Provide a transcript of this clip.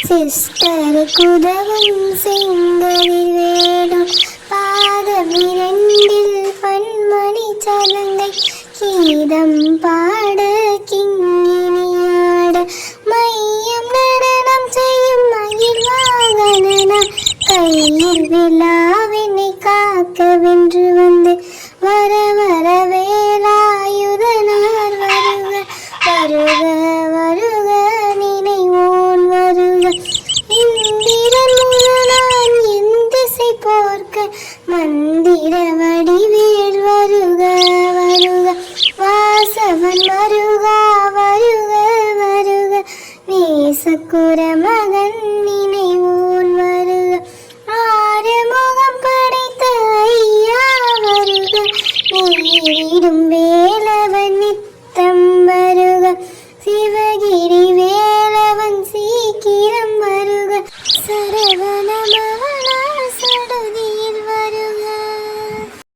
sister குதவும் செங்கலில் வேடும் பாதமிரண்டில் பன்மணி சலங்கை கீதம் பாட கிங்கினியாட மையம் நடனம் செய்யும் மயில் வாகனனா கையில் விழாவினை காக்க வென்று வந்து வர வர வேலாயுதனார் வருக வருக வருக நினைவோன் வருக இந்திரன் முதலான் என் திசை போர்க்க மந்திர வடிவேல் வருக வருக வாசவன் வருக வருக வருக நேசக்குர மகன் நினைவோன் வருக ஆறுமுகம் படைத்த ஐயா வருக நீரிடும் வேலவன் நித்தம் வருக சிவகிரி வேலவன் சீக்கிரம் வருக சரவண